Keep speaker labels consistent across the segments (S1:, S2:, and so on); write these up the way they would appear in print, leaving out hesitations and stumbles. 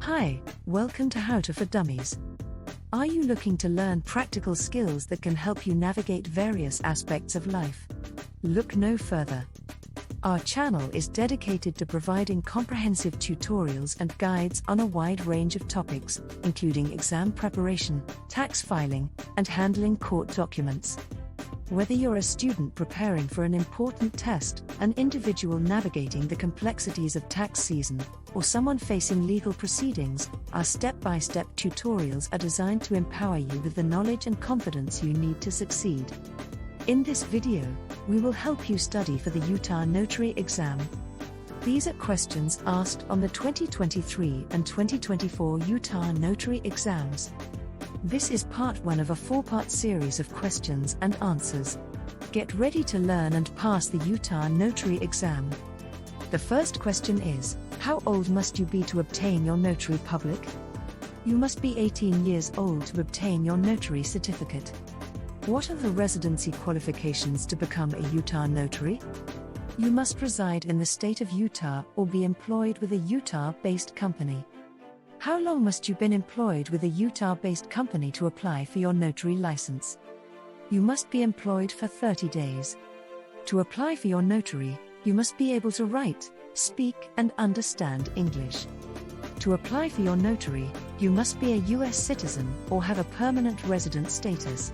S1: Hi, welcome to How to for Dummies. Are you looking to learn practical skills that can help you navigate various aspects of life? Look no further. Our channel is dedicated to providing comprehensive tutorials and guides on a wide range of topics, including exam preparation, tax filing, and handling court documents. Whether you're a student preparing for an important test, an individual navigating the complexities of tax season, or someone facing legal proceedings, our step-by-step tutorials are designed to empower you with the knowledge and confidence you need to succeed. In this video, we will help you study for the Utah Notary Exam. These are questions asked on the 2023 and 2024 Utah Notary Exams. This is part 1 of a 4-part series of questions and answers. Get ready to learn and pass the Utah Notary Exam. The first question is, how old must you be to obtain your notary public? You must be 18 years old to obtain your notary certificate. What are the residency qualifications to become a Utah notary? You must reside in the state of Utah or be employed with a Utah-based company. How long must you have been employed with a Utah-based company to apply for your notary license? You must be employed for 30 days. To apply for your notary, you must be able to write, speak, and understand English. To apply for your notary, you must be a U.S. citizen or have a permanent resident status.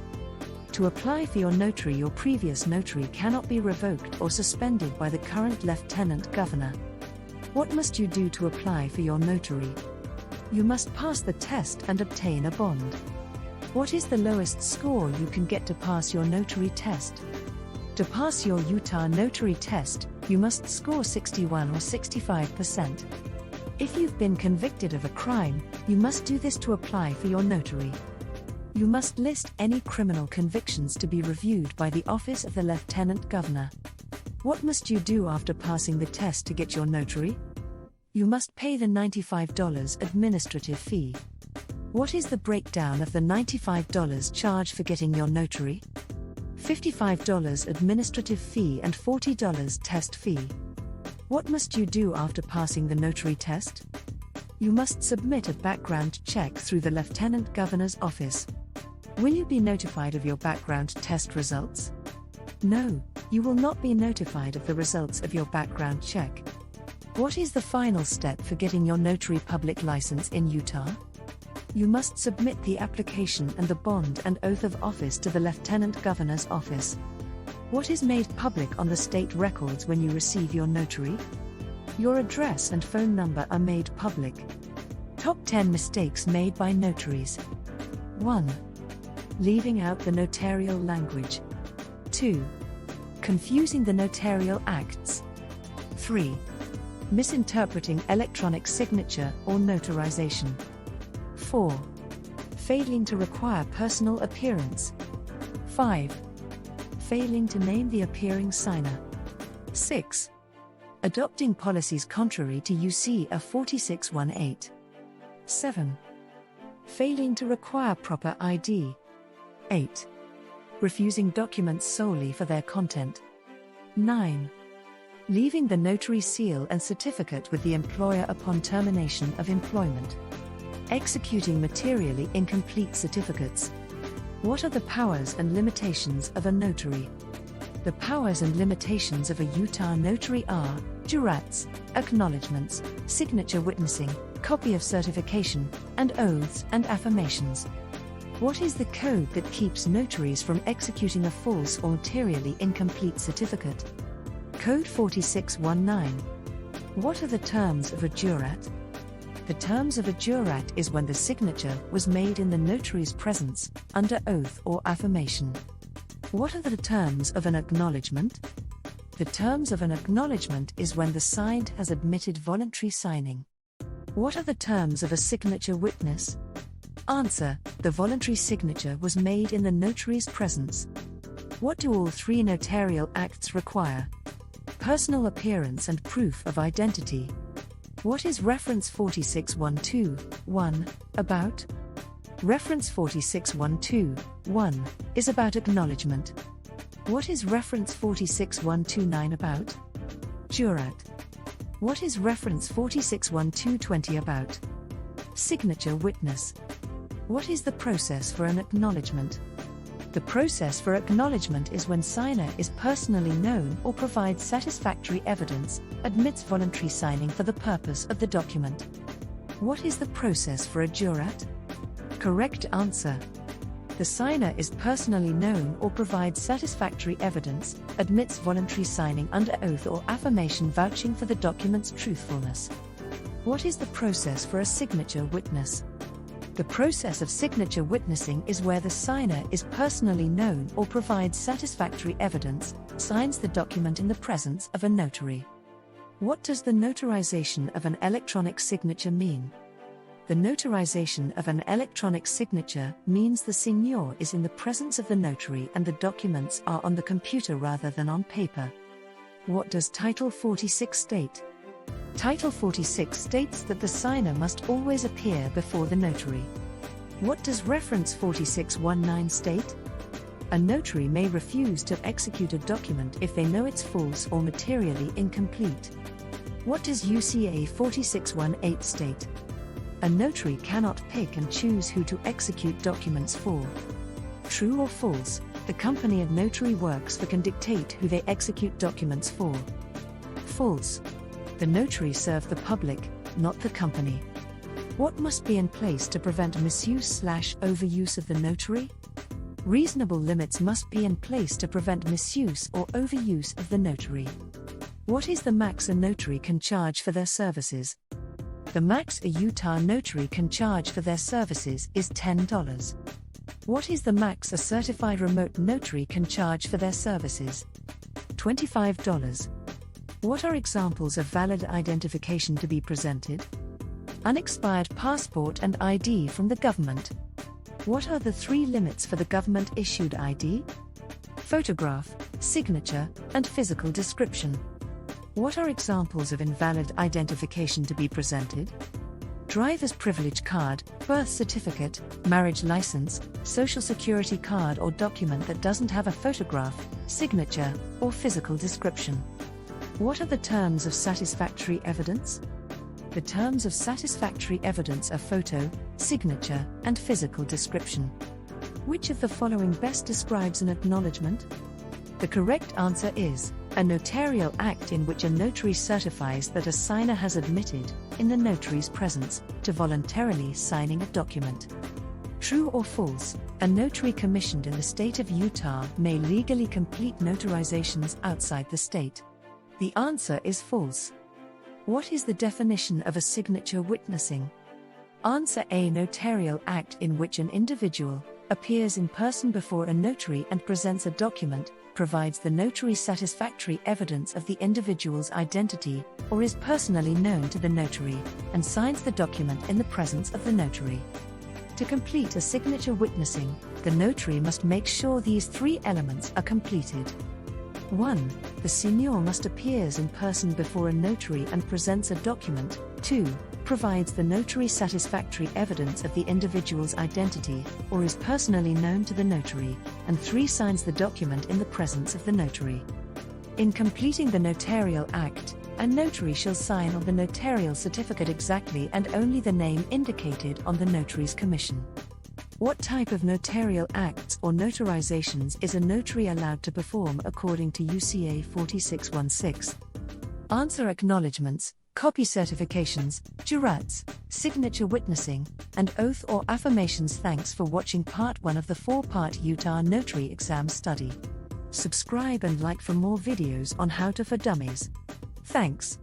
S1: To apply for your notary, your previous notary cannot be revoked or suspended by the current lieutenant governor. What must you do to apply for your notary? You must pass the test and obtain a bond. What is the lowest score you can get to pass your notary test? To pass your Utah notary test, you must score 61 or 65%. If you've been convicted of a crime, you must do this to apply for your notary. You must list any criminal convictions to be reviewed by the Office of the Lieutenant Governor. What must you do after passing the test to get your notary? You must pay the $95 administrative fee. What is the breakdown of the $95 charge for getting your notary? $55 administrative fee and $40 test fee. What must you do after passing the notary test? You must submit a background check through the Lieutenant Governor's office. Will you be notified of your background test results? No, you will not be notified of the results of your background check. What is the final step for getting your notary public license in Utah? You must submit the application and the bond and oath of office to the Lieutenant Governor's office. What is made public on the state records when you receive your notary? Your address and phone number are made public. Top 10 mistakes made by notaries. 1. Leaving out the notarial language. 2. Confusing the notarial acts. 3. Misinterpreting electronic signature or notarization. 4. Failing to require personal appearance. 5. Failing to name the appearing signer. 6. Adopting policies contrary to UC 4618. 7. Failing to require proper ID. 8. Refusing documents solely for their content. 9. Leaving the notary seal and certificate with the employer upon termination of employment. Executing materially incomplete certificates. What are the powers and limitations of a notary? The powers and limitations of a Utah notary are jurats, acknowledgements, signature witnessing, copy of certification, and oaths and affirmations. What is the code that keeps notaries from executing a false or materially incomplete certificate? Code 4619. What are the terms of a jurat? The terms of a jurat is when the signature was made in the notary's presence, under oath or affirmation. What are the terms of an acknowledgement? The terms of an acknowledgement is when the signed has admitted voluntary signing. What are the terms of a signature witness? Answer: the voluntary signature was made in the notary's presence. What do all 3 notarial acts require? Personal appearance and proof of identity. What is Reference 4612(1) about? Reference 4612(1) is about acknowledgement. What is Reference 46129 about? Jurat. What is Reference 461220 about? Signature witness. What is the process for an acknowledgement? The process for acknowledgement is when signer is personally known or provides satisfactory evidence, admits voluntary signing for the purpose of the document. What is the process for a jurat? Correct answer. The signer is personally known or provides satisfactory evidence, admits voluntary signing under oath or affirmation vouching for the document's truthfulness. What is the process for a signature witness? The process of signature witnessing is where the signer is personally known or provides satisfactory evidence, signs the document in the presence of a notary. What does the notarization of an electronic signature mean? The notarization of an electronic signature means the signor is in the presence of the notary and the documents are on the computer rather than on paper. What does Title 46 state? Title 46 states that the signer must always appear before the notary. What does Reference 4619 state? A notary may refuse to execute a document if they know it's false or materially incomplete. What does UCA 4618 state? A notary cannot pick and choose who to execute documents for. True or false, the company a notary works for can dictate who they execute documents for. False. The notary serves the public, not the company. What must be in place to prevent misuse/overuse of the notary? Reasonable limits must be in place to prevent misuse or overuse of the notary. What is the max a notary can charge for their services? The max a Utah notary can charge for their services is $10. What is the max a certified remote notary can charge for their services? $25. What are examples of valid identification to be presented? Unexpired passport and ID from the government. What are the 3 limits for the government-issued ID? Photograph, signature, and physical description. What are examples of invalid identification to be presented? Driver's privilege card, birth certificate, marriage license, social security card or document that doesn't have a photograph, signature, or physical description. What are the terms of satisfactory evidence? The terms of satisfactory evidence are photo, signature, and physical description. Which of the following best describes an acknowledgement? The correct answer is a notarial act in which a notary certifies that a signer has admitted, in the notary's presence, to voluntarily signing a document. True or false, a notary commissioned in the state of Utah may legally complete notarizations outside the state. The answer is false. What is the definition of a signature witnessing? Answer A. Notarial act in which an individual appears in person before a notary and presents a document, provides the notary satisfactory evidence of the individual's identity, or is personally known to the notary, and signs the document in the presence of the notary. To complete a signature witnessing, the notary must make sure these 3 elements are completed. 1. The signor must appears in person before a notary and presents a document. 2. Provides the notary satisfactory evidence of the individual's identity, or is personally known to the notary, and 3. Signs the document in the presence of the notary. In completing the notarial act, a notary shall sign on the notarial certificate exactly and only the name indicated on the notary's commission. What type of notarial acts or notarizations is a notary allowed to perform according to UCA 4616? Answer: acknowledgements, copy certifications, jurats, signature witnessing, and oath or affirmations. Thanks for watching part 1 of the 4-part Utah Notary Exam study. Subscribe and like for more videos on How to for Dummies. Thanks.